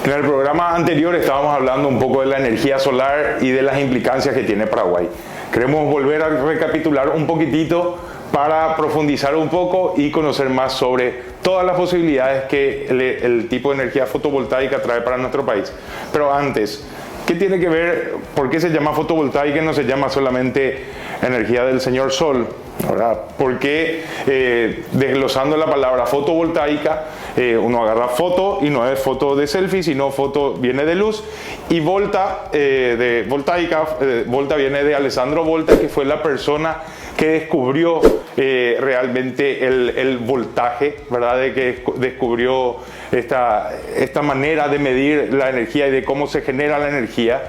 En el programa anterior estábamos hablando un poco de la energía solar y de las implicancias que tiene Paraguay. Queremos volver a recapitular un poquitito para profundizar un poco y conocer más sobre todas las posibilidades que el tipo de energía fotovoltaica trae para nuestro país. Pero antes, ¿qué tiene que ver? ¿Por qué se llama fotovoltaica y no se llama solamente energía del señor Sol? ¿Verdad? Porque desglosando la palabra fotovoltaica, uno agarra foto y no es foto de selfie, sino foto viene de luz, y volta de voltaica, volta viene de Alessandro Volta, que fue la persona que descubrió realmente el voltaje, ¿verdad? De que descubrió esta manera de medir la energía y de cómo se genera la energía.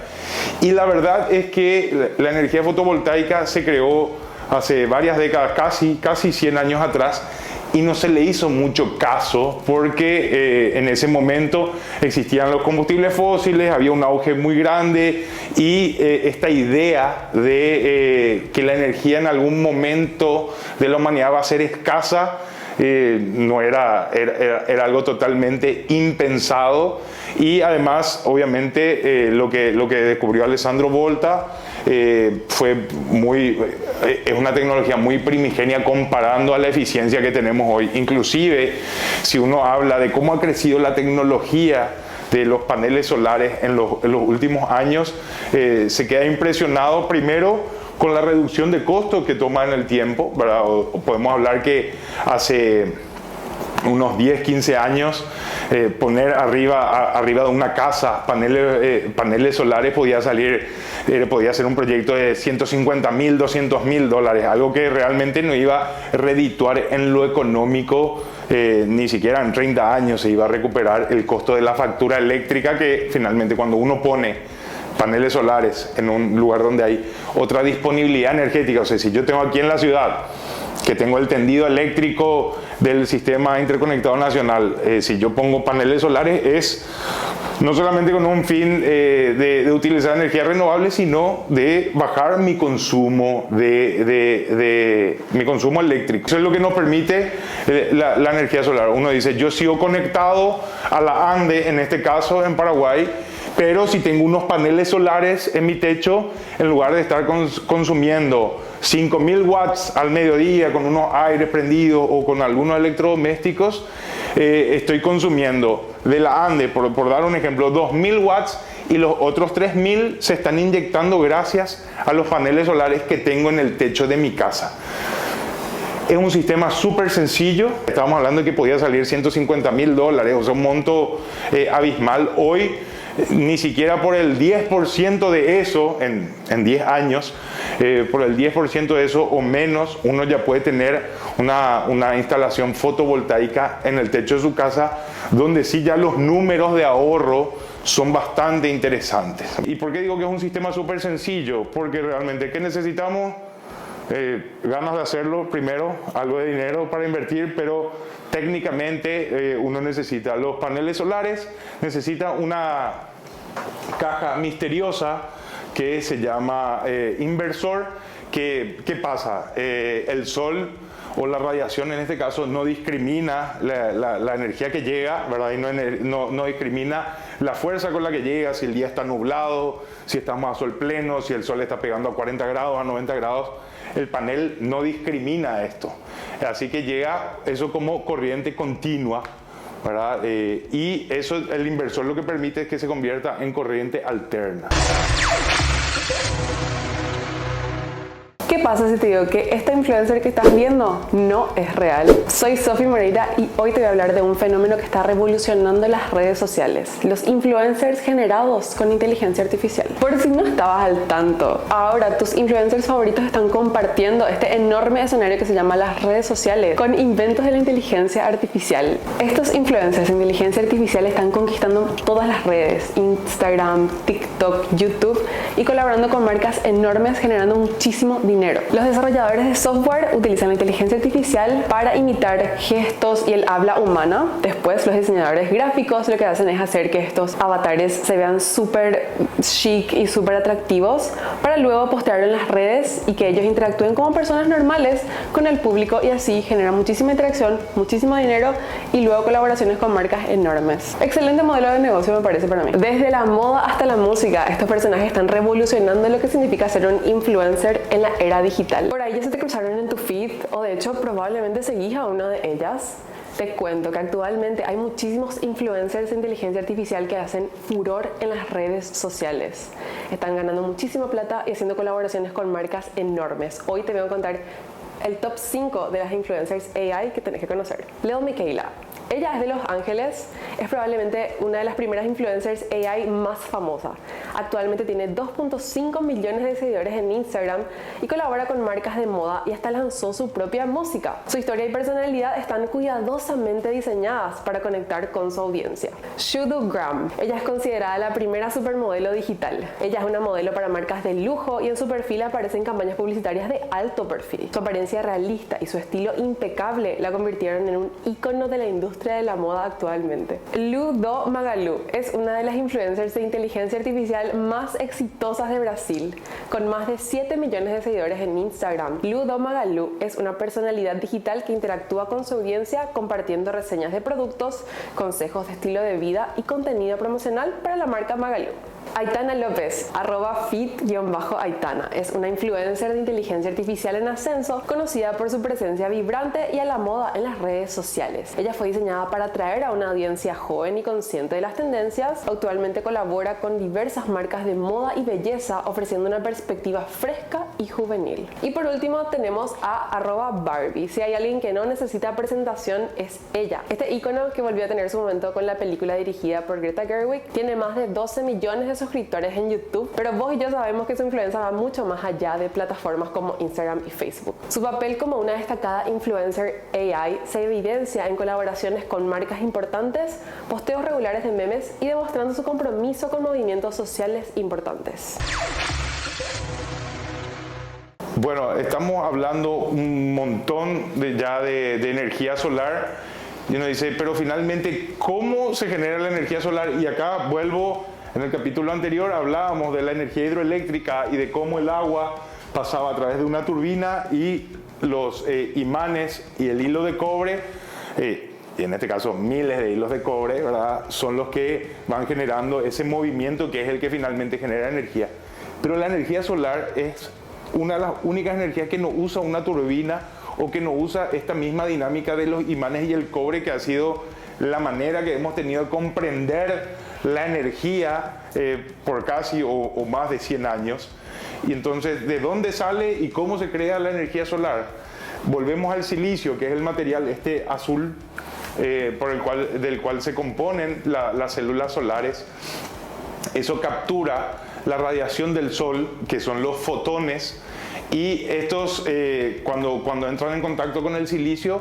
Y la verdad es que la energía fotovoltaica se creó hace varias décadas, casi 100 años atrás, y no se le hizo mucho caso porque en ese momento existían los combustibles fósiles, había un auge muy grande y esta idea de que la energía en algún momento de la humanidad va a ser escasa no era algo totalmente impensado. Y además, obviamente, lo que descubrió Alessandro Volta fue es una tecnología muy primigenia comparando a la eficiencia que tenemos hoy. Inclusive, si uno habla de cómo ha crecido la tecnología de los paneles solares en los últimos años, se queda impresionado primero con la reducción de costos que toma en el tiempo, ¿verdad? Podemos hablar que hace unos 10, 15 años poner arriba de una casa paneles solares podía ser un proyecto de $150,000, $200,000, algo que realmente no iba a redituar en lo económico, ni siquiera en 30 años se iba a recuperar el costo de la factura eléctrica, que finalmente cuando uno pone paneles solares en un lugar donde hay otra disponibilidad energética, o sea, si yo tengo aquí en la ciudad que tengo el tendido eléctrico del sistema interconectado nacional, si yo pongo paneles solares es no solamente con un fin de utilizar energía renovable, sino de bajar mi consumo mi consumo eléctrico. Eso es lo que nos permite la energía solar. Uno dice, yo sigo conectado a la ANDE, en este caso en Paraguay, pero si tengo unos paneles solares en mi techo, en lugar de estar consumiendo 5.000 watts al mediodía con unos aires prendidos o con algunos electrodomésticos, estoy consumiendo de la ANDE, por dar un ejemplo, 2.000 watts, y los otros 3.000 se están inyectando gracias a los paneles solares que tengo en el techo de mi casa. Es un sistema súper sencillo. Estábamos hablando de que podía salir $150,000, o sea, un monto abismal. Hoy ni siquiera por el 10% de eso, en 10 años, por el 10% de eso o menos, uno ya puede tener una instalación fotovoltaica en el techo de su casa, donde sí ya los números de ahorro son bastante interesantes. ¿Y por qué digo que es un sistema súper sencillo? Porque realmente, ¿qué necesitamos? Ganas de hacerlo, primero, algo de dinero para invertir, pero técnicamente uno necesita los paneles solares, necesita una caja misteriosa que se llama inversor. ¿Qué pasa? El sol o la radiación en este caso no discrimina la energía que llega, ¿verdad? Y no discrimina la fuerza con la que llega, si el día está nublado, si estamos a sol pleno, si el sol está pegando a 40 grados, a 90 grados. El panel no discrimina esto, así que llega eso como corriente continua, ¿verdad? Y eso, el inversor lo que permite es que se convierta en corriente alterna. ¿Qué pasa si te digo que esta influencer que estás viendo no es real? Soy Sofi Moreira y hoy te voy a hablar de un fenómeno que está revolucionando las redes sociales: los influencers generados con inteligencia artificial. Por si no estabas al tanto, ahora tus influencers favoritos están compartiendo este enorme escenario que se llama las redes sociales con inventos de la inteligencia artificial. Estos influencers de inteligencia artificial están conquistando todas las redes: Instagram, TikTok, YouTube, y colaborando con marcas enormes, generando muchísimo dinero dinero. Los desarrolladores de software utilizan la inteligencia artificial para imitar gestos y el habla humana. Después, los diseñadores gráficos lo que hacen es hacer que estos avatares se vean súper chic y súper atractivos para luego postearlo en las redes y que ellos interactúen como personas normales con el público, y así genera muchísima interacción, muchísimo dinero y luego colaboraciones con marcas enormes. Excelente modelo de negocio me parece para mí. Desde la moda hasta la música, estos personajes están revolucionando lo que significa ser un influencer en la era digital. Por ahí ya se te cruzaron en tu feed o de hecho probablemente seguís a una de ellas. Te cuento que actualmente hay muchísimos influencers de inteligencia artificial que hacen furor en las redes sociales. Están ganando muchísima plata y haciendo colaboraciones con marcas enormes. Hoy te voy a contar el top 5 de las influencers AI que tenés que conocer. Lil Miquela. Ella es de Los Ángeles, es probablemente una de las primeras influencers AI más famosas. Actualmente tiene 2.5 millones de seguidores en Instagram y colabora con marcas de moda y hasta lanzó su propia música. Su historia y personalidad están cuidadosamente diseñadas para conectar con su audiencia. Shudu Graham. Ella es considerada la primera supermodelo digital. Ella es una modelo para marcas de lujo y en su perfil aparecen campañas publicitarias de alto perfil. Su apariencia realista y su estilo impecable la convirtieron en un ícono de la industria de la moda actualmente. Ludo Magalu es una de las influencers de inteligencia artificial más exitosas de Brasil, con más de 7 millones de seguidores en Instagram. Ludo Magalu es una personalidad digital que interactúa con su audiencia compartiendo reseñas de productos, consejos de estilo de vida y contenido promocional para la marca Magalu. Aitana López, @fit_Aitana, es una influencer de inteligencia artificial en ascenso, conocida por su presencia vibrante y a la moda en las redes sociales. Ella fue diseñada para atraer a una audiencia joven y consciente de las tendencias. Actualmente colabora con diversas marcas de moda y belleza, ofreciendo una perspectiva fresca y juvenil. Y por último tenemos a @Barbie. Si hay alguien que no necesita presentación, es ella. Este ícono, que volvió a tener su momento con la película dirigida por Greta Gerwig, tiene más de 12 millones de suscriptores en YouTube, pero vos y yo sabemos que su influencia va mucho más allá de plataformas como Instagram y Facebook. Su papel como una destacada influencer AI se evidencia en colaboraciones con marcas importantes, posteos regulares de memes y demostrando su compromiso con movimientos sociales importantes. Bueno, estamos hablando un montón de energía solar y uno dice, pero finalmente, ¿cómo se genera la energía solar? Y acá vuelvo. En el capítulo anterior hablábamos de la energía hidroeléctrica y de cómo el agua pasaba a través de una turbina y los imanes y el hilo de cobre, y en este caso miles de hilos de cobre, ¿verdad?, son los que van generando ese movimiento que es el que finalmente genera energía. Pero la energía solar es una de las únicas energías que no usa una turbina o que no usa esta misma dinámica de los imanes y el cobre, que ha sido la manera que hemos tenido de comprender la energía por casi o más de 100 años. Y entonces, ¿de dónde sale y cómo se crea la energía solar? Volvemos al silicio, que es el material este azul del cual se componen las células solares. Eso captura la radiación del sol, que son los fotones, y estos cuando entran en contacto con el silicio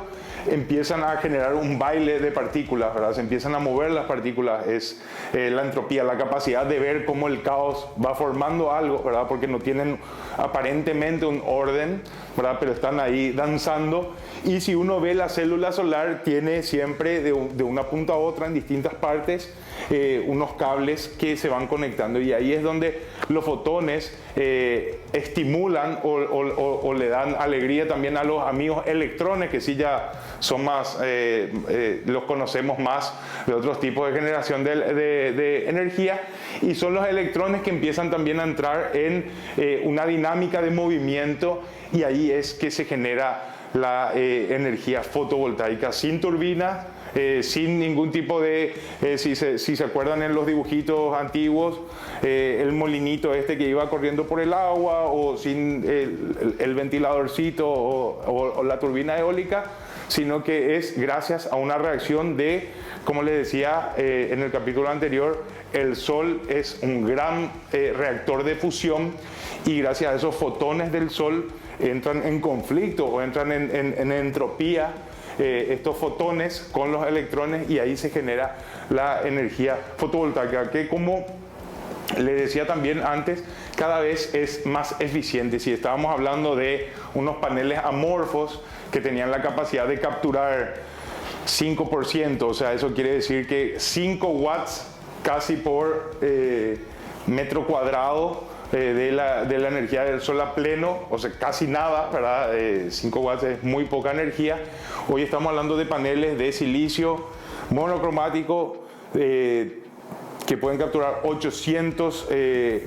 empiezan a generar un baile de partículas, ¿verdad? Se empiezan a mover las partículas. Es la entropía, la capacidad de ver cómo el caos va formando algo, ¿verdad? Porque no tienen aparentemente un orden, ¿verdad?, pero están ahí danzando. Y si uno ve la célula solar, tiene siempre de una punta a otra en distintas partes unos cables que se van conectando, y ahí es donde los fotones estimulan o le dan alegría también a los amigos electrones, que sí ya son más, los conocemos más de otros tipos de generación de energía, y son los electrones que empiezan también a entrar en una dinámica de movimiento, y ahí es que se genera la energía fotovoltaica sin turbina, sin ningún tipo de, si se acuerdan en los dibujitos antiguos, el molinito este que iba corriendo por el agua, o sin el ventiladorcito o la turbina eólica, sino que es gracias a una reacción de, como les decía en el capítulo anterior, el Sol es un gran reactor de fusión, y gracias a esos fotones del Sol entran en conflicto o entran en entropía estos fotones con los electrones, y ahí se genera la energía fotovoltaica, que como le decía también antes, cada vez es más eficiente. Si estábamos hablando de unos paneles amorfos que tenían la capacidad de capturar 5%, o sea, eso quiere decir que 5 watts casi por metro cuadrado de la energía del sol a pleno, o sea, casi nada, ¿verdad? 5 watts es muy poca energía. Hoy estamos hablando de paneles de silicio monocromático que pueden capturar 800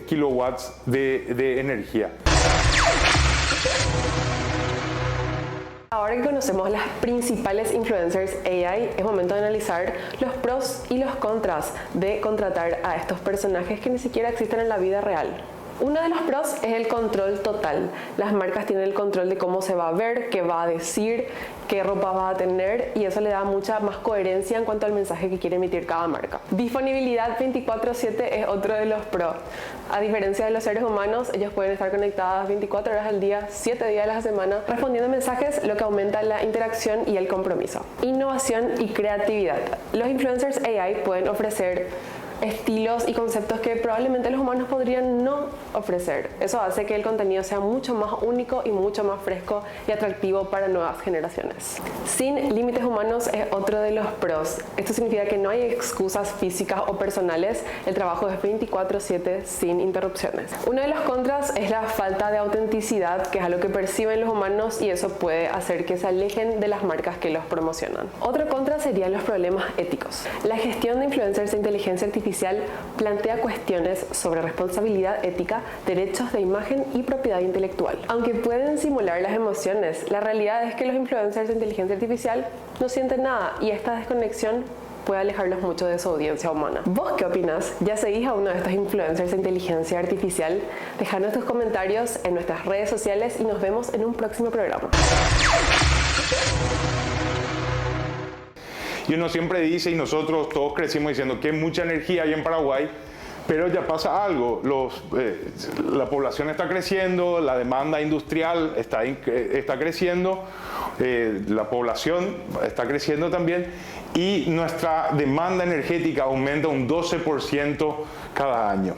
kilowatts de energía. Ahora que conocemos las principales influencers AI, es momento de analizar los pros y los contras de contratar a estos personajes que ni siquiera existen en la vida real. Uno de los pros es el control total. Las marcas tienen el control de cómo se va a ver, qué va a decir, qué ropa va a tener, y eso le da mucha más coherencia en cuanto al mensaje que quiere emitir cada marca. Disponibilidad 24/7 es otro de los pros. A diferencia de los seres humanos, ellos pueden estar conectados 24 horas al día, 7 días a la semana, respondiendo mensajes, lo que aumenta la interacción y el compromiso. Innovación y creatividad. Los influencers AI pueden ofrecer estilos y conceptos que probablemente los humanos podrían no ofrecer. Eso hace que el contenido sea mucho más único y mucho más fresco y atractivo para nuevas generaciones. Sin límites humanos es otro de los pros. Esto significa que no hay excusas físicas o personales, el trabajo es 24/7 sin interrupciones. Uno de los contras es la falta de autenticidad, que es algo que perciben los humanos, y eso puede hacer que se alejen de las marcas que los promocionan. Otro contra serían los problemas éticos. La gestión de influencers de inteligencia artificial plantea cuestiones sobre responsabilidad ética, derechos de imagen y propiedad intelectual. Aunque pueden simular las emociones, la realidad es que los influencers de inteligencia artificial no sienten nada, y esta desconexión puede alejarlos mucho de su audiencia humana. ¿Vos qué opinas? ¿Ya seguís a uno de estos influencers de inteligencia artificial? Dejanos tus comentarios en nuestras redes sociales y nos vemos en un próximo programa. Y uno siempre dice, y nosotros todos crecimos diciendo que mucha energía hay en Paraguay, pero ya pasa algo. La población está creciendo, la demanda industrial está creciendo, la población está creciendo también, y nuestra demanda energética aumenta un 12% cada año,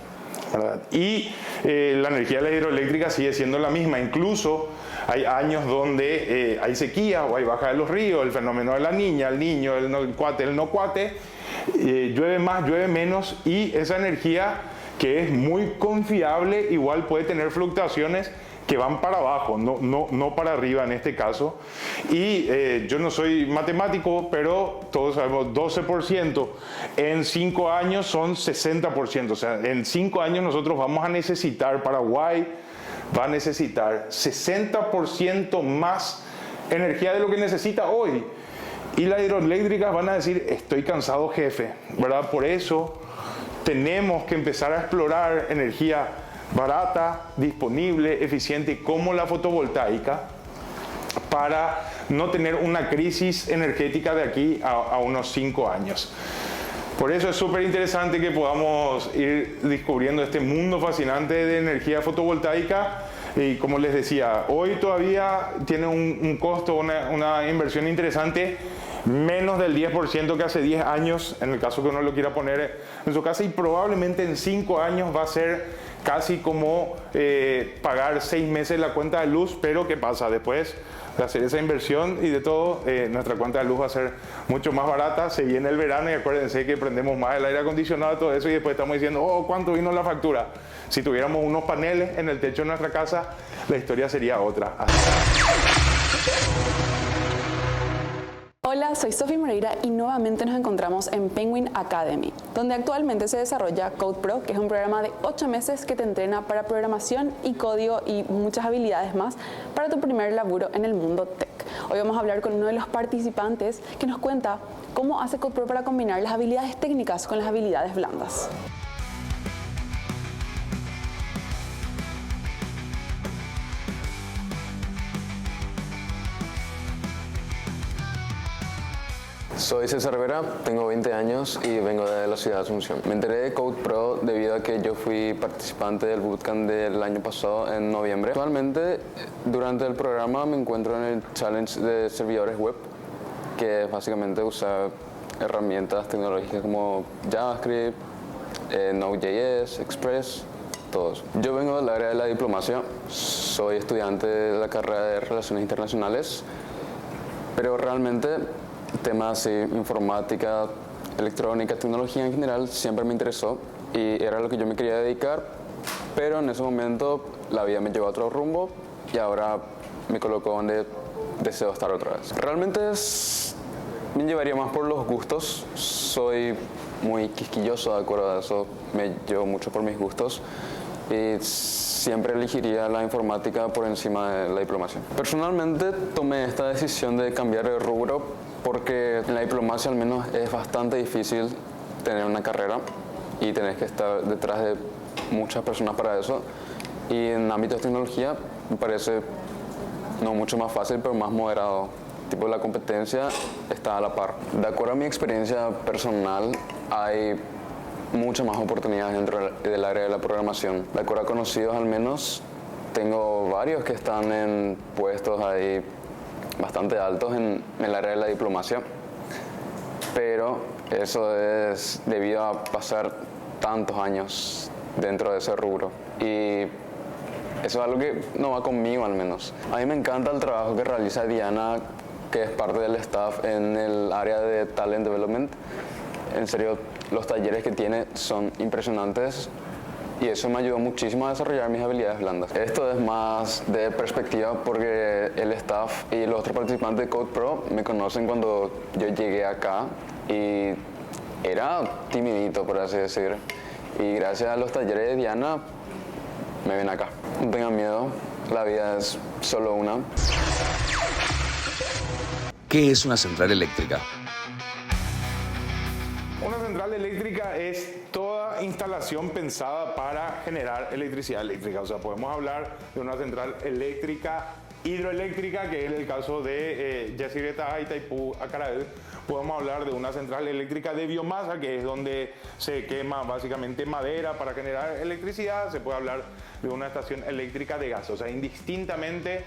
¿verdad? Y la energía de la hidroeléctrica sigue siendo la misma. Incluso hay años donde hay sequía o hay baja de los ríos, el fenómeno de la niña, el niño, el no cuate, llueve más, llueve menos, y esa energía, que es muy confiable, igual puede tener fluctuaciones que van para abajo, no para arriba en este caso. Y yo no soy matemático, pero todos sabemos 12% en 5 años son 60%. O sea, en 5 años nosotros vamos a necesitar, Paraguay va a necesitar 60% más energía de lo que necesita hoy. Y las hidroeléctricas van a decir, estoy cansado, jefe, ¿verdad? Por eso tenemos que empezar a explorar energía barata, disponible, eficiente, como la fotovoltaica, para no tener una crisis energética de aquí a unos 5 años. Por eso es súper interesante que podamos ir descubriendo este mundo fascinante de energía fotovoltaica. Y como les decía, hoy todavía tiene un costo, una inversión interesante, menos del 10% que hace 10 años, en el caso que uno lo quiera poner en su casa, y probablemente en 5 años va a ser casi como pagar 6 meses la cuenta de luz. Pero ¿qué pasa? Después de hacer esa inversión y de todo, nuestra cuenta de luz va a ser mucho más barata. Se viene el verano y acuérdense que prendemos más el aire acondicionado y todo eso, y después estamos diciendo, oh, ¿cuánto vino la factura? Si tuviéramos unos paneles en el techo de nuestra casa, la historia sería otra. Hola, soy Sofi Moreira y nuevamente nos encontramos en Penguin Academy, donde actualmente se desarrolla Code Pro, que es un programa de 8 meses que te entrena para programación y código y muchas habilidades más para tu primer laburo en el mundo tech. Hoy vamos a hablar con uno de los participantes que nos cuenta cómo hace Code Pro para combinar las habilidades técnicas con las habilidades blandas. Soy César Vera, tengo 20 años y vengo de la ciudad de Asunción. Me enteré de Code Pro debido a que yo fui participante del bootcamp del año pasado en noviembre. Actualmente, durante el programa me encuentro en el challenge de servidores web, que es básicamente usar herramientas tecnológicas como JavaScript, Node.js, Express, todos. Yo vengo del área de la diplomacia, soy estudiante de la carrera de Relaciones Internacionales, pero realmente temas así, informática, electrónica, tecnología en general, siempre me interesó y era lo que yo me quería dedicar, pero en ese momento la vida me llevó a otro rumbo y ahora me coloco donde deseo estar otra vez. Realmente me llevaría más por los gustos, soy muy quisquilloso de acuerdo a eso, me llevo mucho por mis gustos y siempre elegiría la informática por encima de la diplomacia. Personalmente tomé esta decisión de cambiar de rubro porque en la diplomacia al menos es bastante difícil tener una carrera y tenés que estar detrás de muchas personas para eso, y en ámbitos de tecnología me parece no mucho más fácil pero más moderado, tipo la competencia está a la par. De acuerdo a mi experiencia personal hay muchas más oportunidades dentro del área de la programación. De acuerdo a conocidos al menos, tengo varios que están en puestos ahí bastante altos en el área de la diplomacia, pero eso es debido a pasar tantos años dentro de ese rubro y eso es algo que no va conmigo al menos. A mí me encanta el trabajo que realiza Diana, que es parte del staff en el área de Talent Development. En serio, los talleres que tiene son impresionantes y eso me ayudó muchísimo a desarrollar mis habilidades blandas. Esto es más de perspectiva porque el staff y los otros participantes de Code Pro me conocen cuando yo llegué acá y era timidito, por así decir. Y gracias a los talleres de Diana me ven acá. No tengan miedo, la vida es solo una. ¿Qué es una central eléctrica? Una central eléctrica es toda instalación pensada para generar electricidad eléctrica. O sea, podemos hablar de una central eléctrica hidroeléctrica, que es el caso de Yacyretá, Itaipú, Acaraú. Podemos hablar de una central eléctrica de biomasa, que es donde se quema básicamente madera para generar electricidad. Se puede hablar de una estación eléctrica de gas, o sea, indistintamente,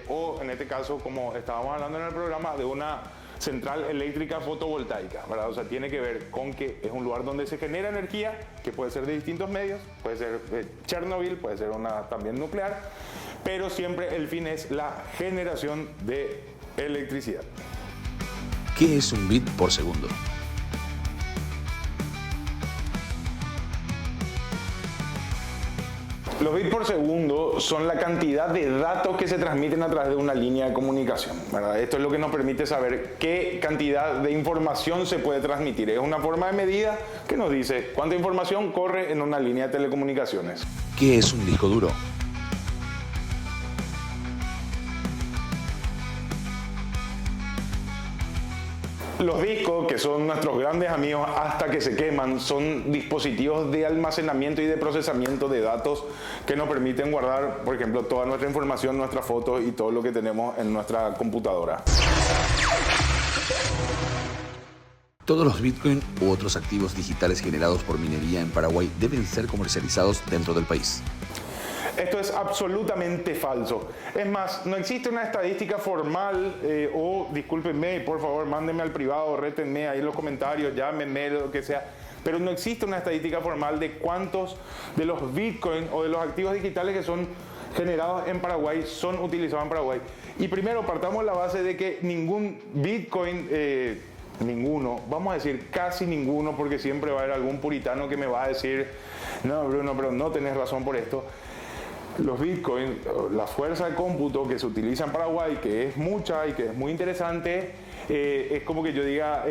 o en este caso, como estábamos hablando en el programa, de una central eléctrica fotovoltaica, ¿verdad? O sea, tiene que ver con que es un lugar donde se genera energía, que puede ser de distintos medios, puede ser Chernobyl, puede ser una también nuclear, pero siempre el fin es la generación de electricidad. ¿Qué es un bit por segundo? Los bits por segundo son la cantidad de datos que se transmiten a través de una línea de comunicación, ¿verdad? Esto es lo que nos permite saber qué cantidad de información se puede transmitir. Es una forma de medida que nos dice cuánta información corre en una línea de telecomunicaciones. ¿Qué es un disco duro? Los discos, que son nuestros grandes amigos hasta que se queman, son dispositivos de almacenamiento y de procesamiento de datos que nos permiten guardar, por ejemplo, toda nuestra información, nuestras fotos y todo lo que tenemos en nuestra computadora. Todos los Bitcoin u otros activos digitales generados por minería en Paraguay deben ser comercializados dentro del país. Esto es absolutamente falso. Es más, no existe una estadística formal, o discúlpenme, por favor, mándenme al privado, rétenme ahí en los comentarios, llámenme, lo que sea. Pero no existe una estadística formal de cuántos de los Bitcoin o de los activos digitales que son generados en Paraguay son utilizados en Paraguay. Y primero partamos de la base de que ningún Bitcoin, ninguno, vamos a decir casi ninguno, porque siempre va a haber algún puritano que me va a decir, no Bruno, pero no tenés razón por esto. Los Bitcoin, la fuerza de cómputo que se utiliza en Paraguay, que es mucha y que es muy interesante, es como que yo diga,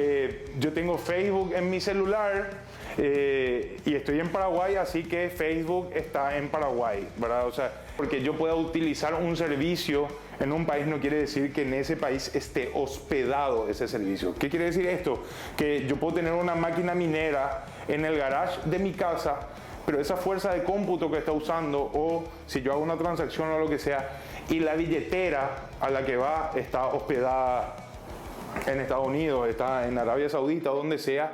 yo tengo Facebook en mi celular y estoy en Paraguay, así que Facebook está en Paraguay, ¿verdad? O sea, porque yo pueda utilizar un servicio en un país no quiere decir que en ese país esté hospedado ese servicio. ¿Qué quiere decir esto? Que yo puedo tener una máquina minera en el garage de mi casa, pero esa fuerza de cómputo que está usando, o si yo hago una transacción o lo que sea, y la billetera a la que va está hospedada en Estados Unidos, está en Arabia Saudita, donde sea,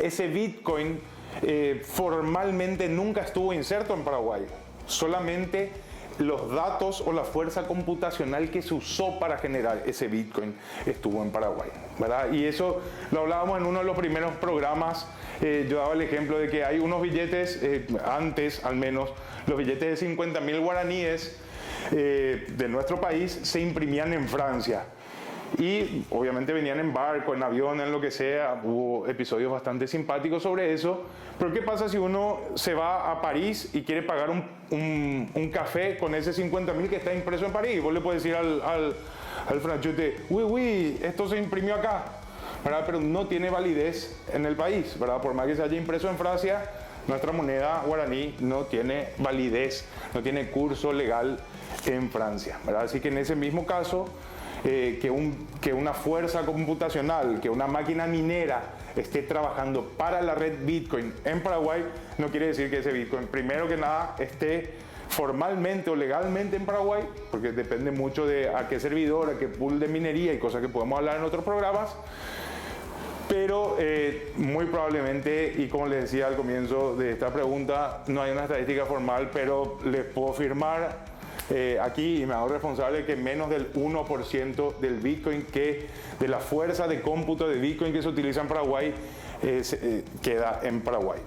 ese Bitcoin formalmente nunca estuvo inserto en Paraguay. Solamente los datos o la fuerza computacional que se usó para generar ese Bitcoin estuvo en Paraguay, ¿verdad? Y eso lo hablábamos en uno de los primeros programas. Yo daba el ejemplo de que hay unos billetes, antes al menos, los billetes de 50.000 guaraníes de nuestro país se imprimían en Francia. Y obviamente venían en barco, en avión, en lo que sea. Hubo episodios bastante simpáticos sobre eso. Pero ¿qué pasa si uno se va a París y quiere pagar un café con ese 50.000 que está impreso en París? Vos le puedes decir al franchute, uy, esto se imprimió acá, ¿verdad? Pero no tiene validez en el país, ¿verdad? Por más que se haya impreso en Francia, nuestra moneda guaraní no tiene validez, no tiene curso legal en Francia, ¿verdad? Así que en ese mismo caso, que una fuerza computacional, que una máquina minera esté trabajando para la red Bitcoin en Paraguay, no quiere decir que ese Bitcoin, primero que nada, esté formalmente o legalmente en Paraguay, porque depende mucho de a qué servidor, a qué pool de minería y cosas que podemos hablar en otros programas. Pero muy probablemente, y como les decía al comienzo de esta pregunta, no hay una estadística formal, pero les puedo afirmar aquí, y me hago responsable, que menos del 1% del Bitcoin, de la fuerza de cómputo de Bitcoin que se utiliza en Paraguay, queda en Paraguay.